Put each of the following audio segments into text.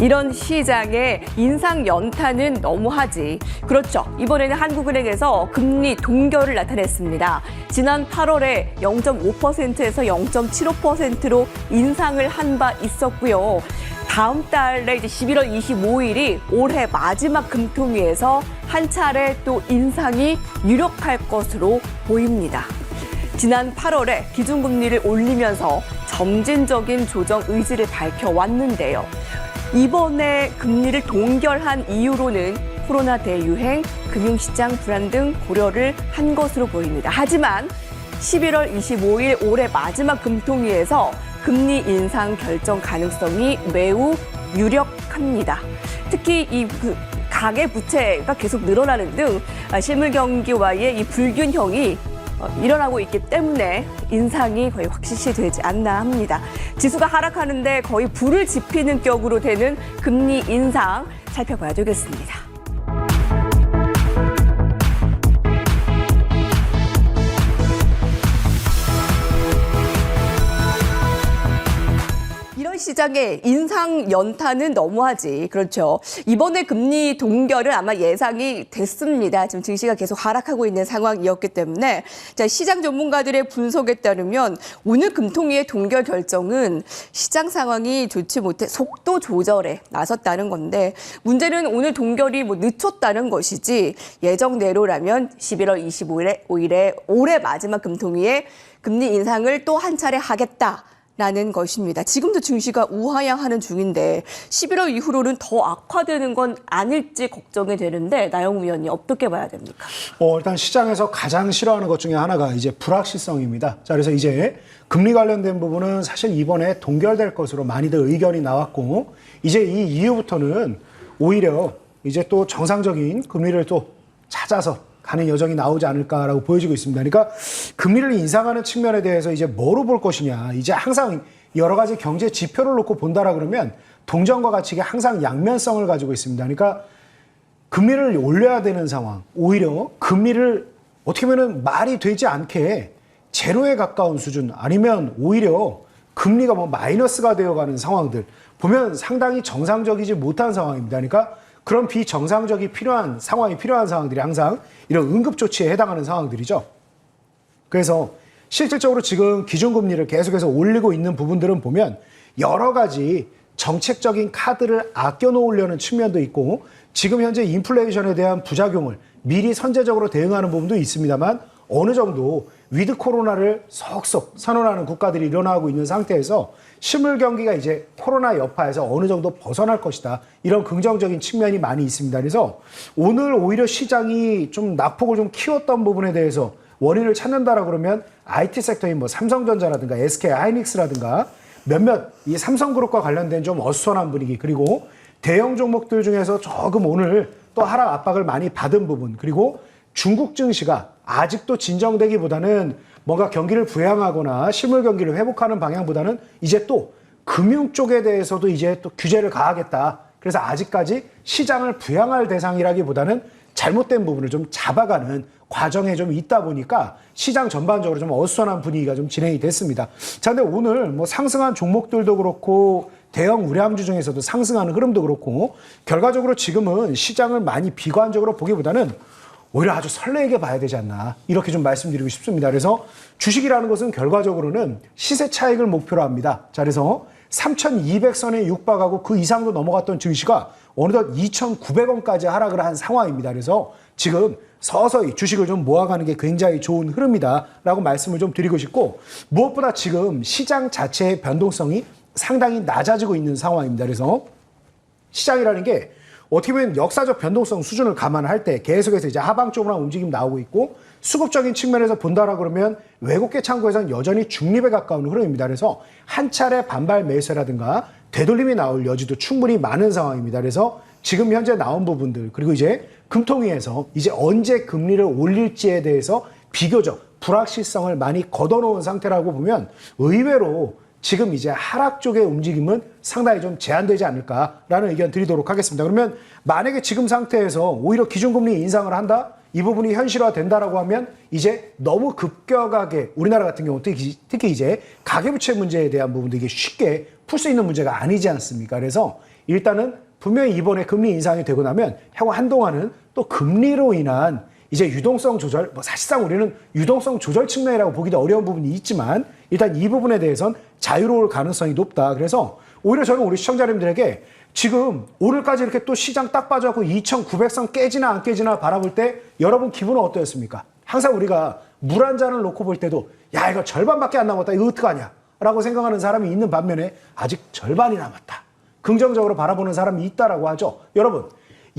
이런 시장에 인상 연탄은 너무하지. 그렇죠. 이번에는 한국은행에서 금리 동결을 나타냈습니다. 지난 8월에 0.5%에서 0.75%로 인상을 한 바 있었고요. 다음 달에 이제 11월 25일이 올해 마지막 금통위에서 한 차례 또 인상이 유력할 것으로 보입니다. 지난 8월에 기준금리를 올리면서 점진적인 조정 의지를 밝혀왔는데요. 이번에 금리를 동결한 이유로는 코로나 대유행, 금융시장 불안 등 고려를 한 것으로 보입니다. 하지만 11월 25일 올해 마지막 금통위에서 금리 인상 결정 가능성이 매우 유력합니다. 특히 이 가계 부채가 계속 늘어나는 등 실물 경기와의 이 불균형이 일어나고 있기 때문에 인상이 거의 확실시 되지 않나 합니다. 지수가 하락하는데 거의 불을 지피는 격으로 되는 금리 인상 살펴봐야 되겠습니다. 이런 시장에 인상 연탄은 너무하지. 그렇죠. 이번에 금리 동결은 아마 예상이 됐습니다. 지금 증시가 계속 하락하고 있는 상황이었기 때문에 자, 시장 전문가들의 분석에 따르면 오늘 금통위의 동결 결정은 시장 상황이 좋지 못해 속도 조절에 나섰다는 건데 문제는 오늘 동결이 늦췄다는 것이지 예정대로라면 11월 25일에 올해 마지막 금통위에 금리 인상을 또 한 차례 하겠다. 라는 것입니다. 지금도 증시가 우하향하는 중인데 11월 이후로는 더 악화되는 건 아닐지 걱정이 되는데 나영우 위원님 어떻게 봐야 됩니까? 일단 시장에서 가장 싫어하는 것 중에 하나가 이제 불확실성입니다. 자, 그래서 이제 금리 관련된 부분은 사실 이번에 동결될 것으로 많이들 의견이 나왔고 이제 이 이후부터는 오히려 이제 또 정상적인 금리를 또 찾아서 가는 여정이 나오지 않을까라고 보여지고 있습니다. 그러니까 금리를 인상하는 측면에 대해서 이제 뭐로 볼 것이냐. 이제 항상 여러 가지 경제 지표를 놓고 본다라 그러면 동전과 같이 항상 양면성을 가지고 있습니다. 그러니까 금리를 올려야 되는 상황, 오히려 금리를 어떻게 보면 말이 되지 않게 제로에 가까운 수준 아니면 오히려 금리가 마이너스가 되어가는 상황들 보면 상당히 정상적이지 못한 상황입니다. 그러니까 그런 비정상적이 필요한 상황이 필요한 상황들이 항상 이런 응급조치에 해당하는 상황들이죠. 그래서 실질적으로 지금 기준금리를 계속해서 올리고 있는 부분들은 보면 여러 가지 정책적인 카드를 아껴놓으려는 측면도 있고 지금 현재 인플레이션에 대한 부작용을 미리 선제적으로 대응하는 부분도 있습니다만 어느 정도 위드 코로나를 속속 선언하는 국가들이 일어나고 있는 상태에서 실물 경기가 이제 코로나 여파에서 어느 정도 벗어날 것이다. 이런 긍정적인 측면이 많이 있습니다. 그래서 오늘 오히려 시장이 좀 낙폭을 좀 키웠던 부분에 대해서 원인을 찾는다라 그러면 IT 섹터인 삼성전자라든가 SK하이닉스라든가 몇몇 이 삼성그룹과 관련된 좀 어수선한 분위기 그리고 대형 종목들 중에서 조금 오늘 또 하락 압박을 많이 받은 부분 그리고 중국 증시가 아직도 진정되기보다는 뭔가 경기를 부양하거나 실물 경기를 회복하는 방향보다는 이제 또 금융 쪽에 대해서도 이제 또 규제를 가하겠다. 그래서 아직까지 시장을 부양할 대상이라기보다는 잘못된 부분을 좀 잡아가는 과정에 좀 있다 보니까 시장 전반적으로 좀 어수선한 분위기가 좀 진행이 됐습니다. 자, 근데 오늘 상승한 종목들도 그렇고 대형 우량주 중에서도 상승하는 흐름도 그렇고 결과적으로 지금은 시장을 많이 비관적으로 보기보다는 오히려 아주 설레게 봐야 되지 않나 이렇게 좀 말씀드리고 싶습니다. 그래서 주식이라는 것은 결과적으로는 시세 차익을 목표로 합니다. 자, 그래서 3,200선에 육박하고 그 이상도 넘어갔던 증시가 어느덧 2,900원까지 하락을 한 상황입니다. 그래서 지금 서서히 주식을 좀 모아가는 게 굉장히 좋은 흐름이다라고 말씀을 좀 드리고 싶고 무엇보다 지금 시장 자체의 변동성이 상당히 낮아지고 있는 상황입니다. 그래서 시장이라는 게 어떻게 보면 역사적 변동성 수준을 감안할 때 계속해서 이제 하방 쪽으로 움직임 나오고 있고 수급적인 측면에서 본다라 그러면 외국계 창구에서는 여전히 중립에 가까운 흐름입니다. 그래서 한 차례 반발 매수라든가 되돌림이 나올 여지도 충분히 많은 상황입니다. 그래서 지금 현재 나온 부분들 그리고 이제 금통위에서 이제 언제 금리를 올릴지에 대해서 비교적 불확실성을 많이 걷어놓은 상태라고 보면 의외로 지금 이제 하락 쪽의 움직임은 상당히 좀 제한되지 않을까라는 의견 드리도록 하겠습니다. 그러면 만약에 지금 상태에서 오히려 기준금리 인상을 한다? 이 부분이 현실화된다라고 하면 이제 너무 급격하게 우리나라 같은 경우 특히 이제 가계부채 문제에 대한 부분도 이게 쉽게 풀 수 있는 문제가 아니지 않습니까? 그래서 일단은 분명히 이번에 금리 인상이 되고 나면 향후 한동안은 또 금리로 인한 이제 유동성 조절, 뭐 사실상 우리는 유동성 조절 측면이라고 보기도 어려운 부분이 있지만 일단 이 부분에 대해선 자유로울 가능성이 높다. 그래서 오히려 저는 우리 시청자님들에게 지금 오늘까지 이렇게 또 시장 딱 빠져갖고 2,900선 깨지나 안 깨지나 바라볼 때 여러분 기분은 어떠셨습니까? 항상 우리가 물 한 잔을 놓고 볼 때도 야 이거 절반밖에 안 남았다. 이거 어떡하냐? 라고 생각하는 사람이 있는 반면에 아직 절반이 남았다. 긍정적으로 바라보는 사람이 있다라고 하죠. 여러분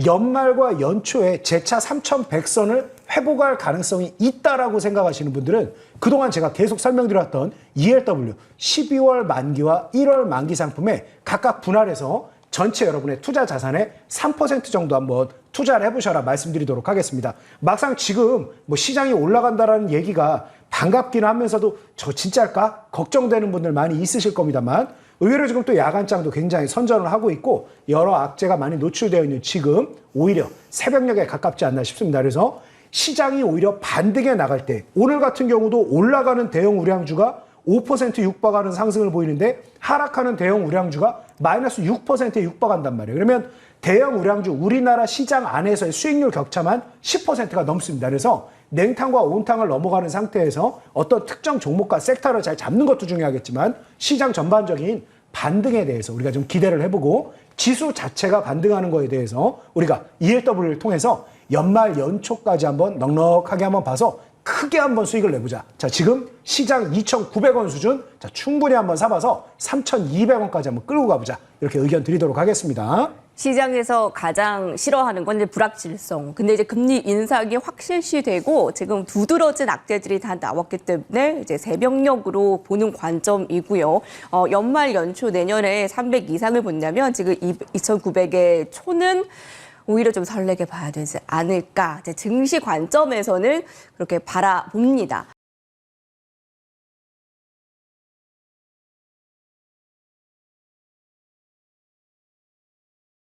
연말과 연초에 재차 3,100선을 회복할 가능성이 있다라고 생각하시는 분들은 그동안 제가 계속 설명드렸던 ELW 12월 만기와 1월 만기 상품에 각각 분할해서 전체 여러분의 투자 자산의 3% 정도 한번 투자를 해보셔라 말씀드리도록 하겠습니다. 막상 지금 뭐 시장이 올라간다라는 얘기가 반갑기는 하면서도 저 진짜일까? 걱정되는 분들 많이 있으실 겁니다만 의외로 지금 또 야간장도 굉장히 선전을 하고 있고 여러 악재가 많이 노출되어 있는 지금 오히려 새벽녘에 가깝지 않나 싶습니다. 그래서 시장이 오히려 반등에 나갈 때 오늘 같은 경우도 올라가는 대형 우량주가 5% 육박하는 상승을 보이는데 하락하는 대형 우량주가 마이너스 6%에 육박한단 말이에요. 그러면 대형 우량주 우리나라 시장 안에서의 수익률 격차만 10%가 넘습니다. 그래서 냉탕과 온탕을 넘어가는 상태에서 어떤 특정 종목과 섹터를 잘 잡는 것도 중요하겠지만 시장 전반적인 반등에 대해서 우리가 좀 기대를 해보고 지수 자체가 반등하는 거에 대해서 우리가 ELW를 통해서 연말 연초까지 한번 넉넉하게 한번 봐서 크게 한번 수익을 내보자. 자, 지금 시장 2,900원 수준, 자, 충분히 한번 사봐서 3,200원까지 한번 끌고 가보자. 이렇게 의견 드리도록 하겠습니다. 시장에서 가장 싫어하는 건 이제 불확실성. 근데 이제 금리 인상이 확실시되고 지금 두드러진 악재들이 다 나왔기 때문에 이제 새벽녘으로 보는 관점이고요. 연말 연초 내년에 300 이상을 본다면 지금 2,900의 초는 오히려 좀 설레게 봐야 되지 않을까. 이제 증시 관점에서는 그렇게 바라봅니다.